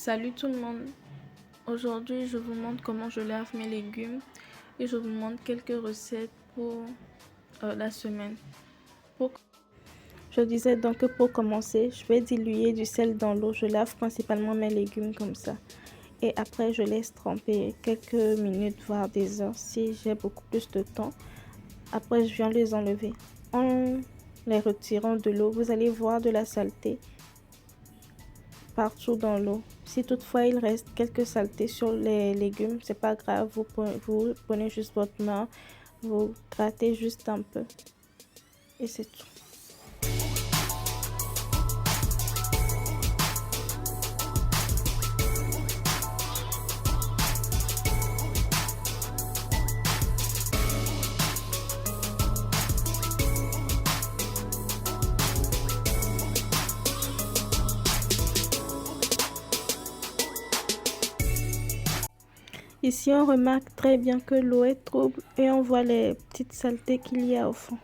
Salut tout le monde. Aujourd'hui, je vous montre comment je lave mes légumes et je vous montre quelques recettes pour la semaine. Je disais donc que pour commencer, je vais diluer du sel dans l'eau. Je lave principalement mes légumes comme ça. Et après, je laisse tremper quelques minutes, voire des heures si j'ai beaucoup plus de temps. Après, je viens les enlever. En les retirant de l'eau, vous allez voir de la saleté partout dans l'eau. Si toutefois il reste quelques saletés sur les légumes, c'est pas grave, vous prenez juste votre main, vous grattez juste un peu et c'est tout. Ici, on remarque très bien que l'eau est trouble et on voit les petites saletés qu'il y a au fond.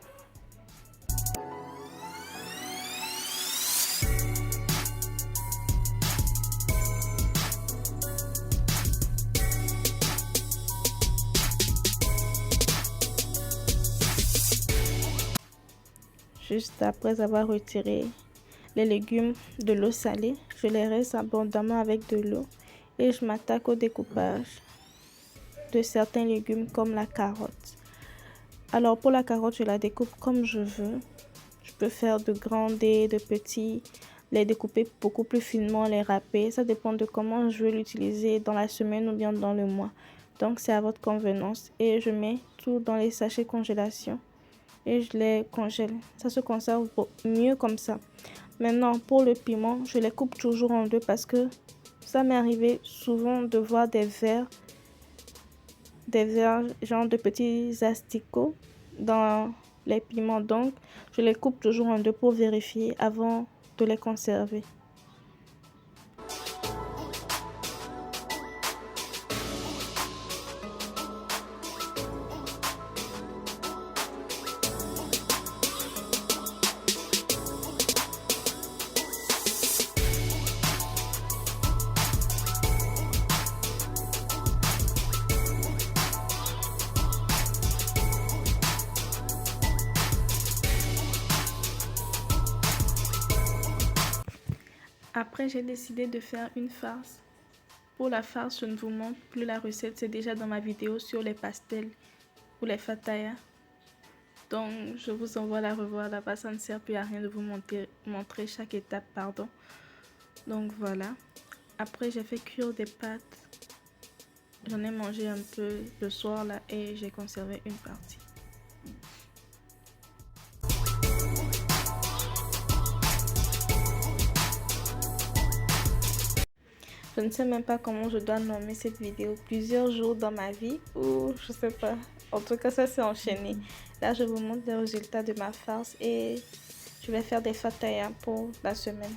Juste après avoir retiré les légumes de l'eau salée, je les reste abondamment avec de l'eau et je m'attaque au découpage de certains légumes comme la carotte. Alors pour la carotte, je la découpe comme je veux. Je peux faire de grands dés, de petits, les découper beaucoup plus finement, les râper. Ça dépend de comment je veux l'utiliser dans la semaine ou bien dans le mois. Donc c'est à votre convenance. Et je mets tout dans les sachets congélation et je les congèle. Ça se conserve mieux comme ça. Maintenant pour le piment, je les coupe toujours en deux parce que ça m'est arrivé souvent de voir des vers genre de petits asticots dans les piments. Donc je les coupe toujours en deux pour vérifier avant de les conserver. Après, j'ai décidé de faire une farce. Pour la farce, je ne vous montre plus la recette, c'est déjà dans ma vidéo sur les pastels ou les fatayas. Donc, je vous envoie la revoir là-bas, ça ne sert plus à rien de vous montrer chaque étape, pardon. Donc voilà. Après, j'ai fait cuire des pâtes. J'en ai mangé un peu le soir là et j'ai conservé une partie. Je ne sais même pas comment je dois nommer cette vidéo. Plusieurs jours dans ma vie ou je sais pas. En tout cas, ça s'est enchaîné. Là, je vous montre les résultats de ma farce et je vais faire des fatayas pour la semaine.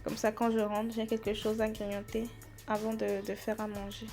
Comme ça, quand je rentre, j'ai quelque chose à grignoter avant de faire à manger.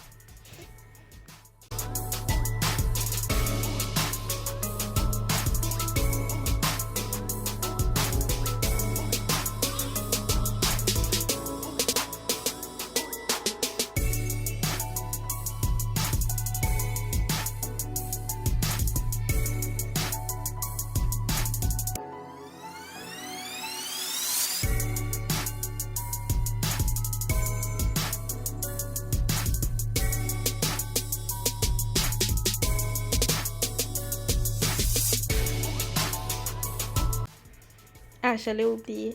Ah, j'allais oublier.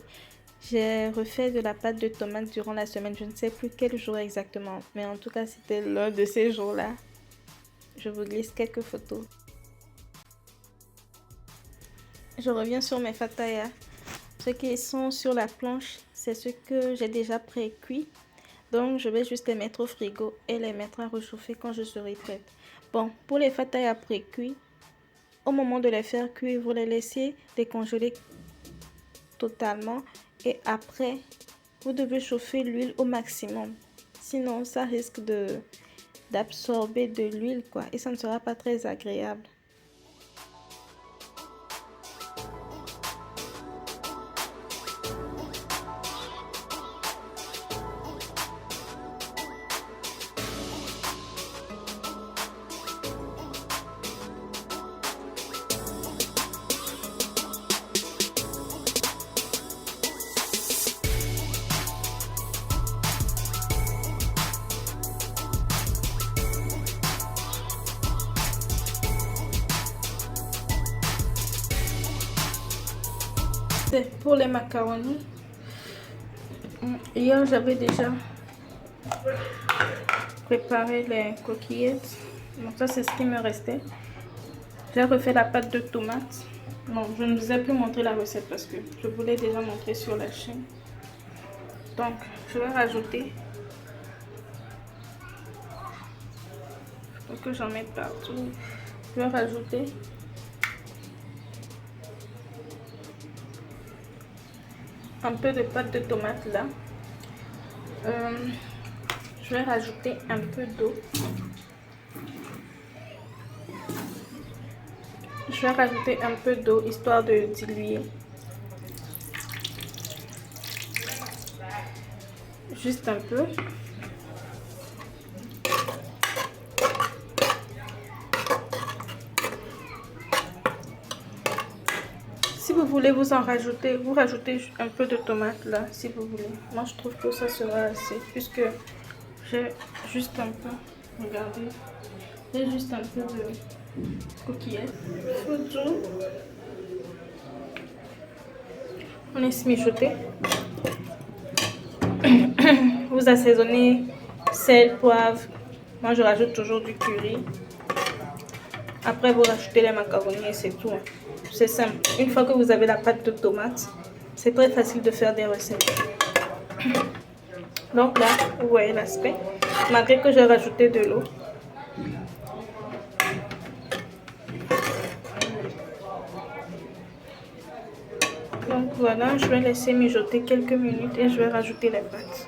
J'ai refait de la pâte de tomate durant la semaine. Je ne sais plus quel jour exactement. Mais en tout cas, c'était l'un de ces jours-là. Je vous glisse quelques photos. Je reviens sur mes fatayas. Ceux qui sont sur la planche, c'est ceux que j'ai déjà pré-cuits. Donc, je vais juste les mettre au frigo et les mettre à réchauffer quand je serai prête. Bon, pour les fatayas pré-cuits, au moment de les faire cuire, vous les laissez décongeler totalement et après vous devez chauffer l'huile au maximum, sinon ça risque d'absorber de l'huile quoi et ça ne sera pas très agréable. C'est pour les macaronis. Hier, j'avais déjà préparé les coquillettes. Donc ça, c'est ce qui me restait. J'ai refait la pâte de tomate. Non, je ne vous ai plus montré la recette parce que je voulais déjà montrer sur la chaîne. Donc, je vais rajouter. Faut que j'en mette partout. Je vais rajouter un peu de pâte de tomate là. Je vais rajouter un peu d'eau. Je vais rajouter un peu d'eau histoire de diluer. Juste un peu. Si vous voulez vous en rajouter, vous rajoutez un peu de tomate là, si vous voulez. Moi, je trouve que ça sera assez, puisque j'ai juste un peu, regardez, j'ai juste un peu de coquillettes. On est mijoté. Vous assaisonnez sel, poivre. Moi, je rajoute toujours du curry. Après, vous rajoutez les macaronis et c'est tout. C'est simple. Une fois que vous avez la pâte de tomate, c'est très facile de faire des recettes. Donc là, vous voyez l'aspect. Malgré que j'ai rajouté de l'eau. Donc voilà, je vais laisser mijoter quelques minutes et je vais rajouter les pâtes.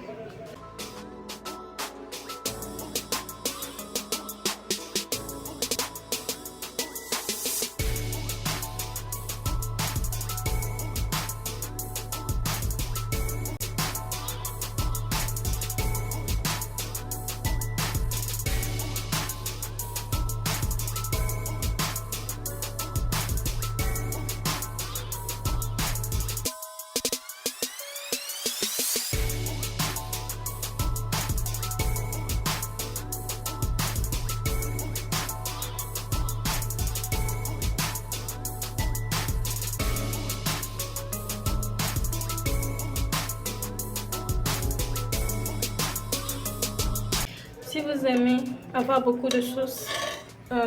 Si vous aimez avoir beaucoup de sauce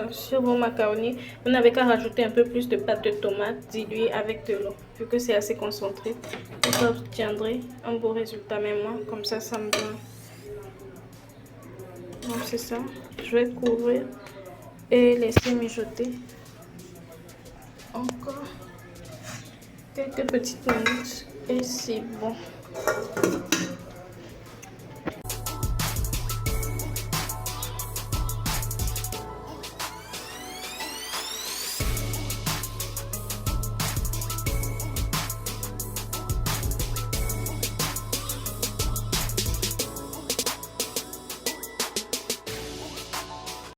sur vos macaronis, vous n'avez qu'à rajouter un peu plus de pâte de tomate diluée avec de l'eau. Vu que c'est assez concentré, vous obtiendrez un beau résultat. Mais moi, comme ça me donne. Donc c'est ça. Je vais couvrir et laisser mijoter encore quelques petites minutes et c'est bon.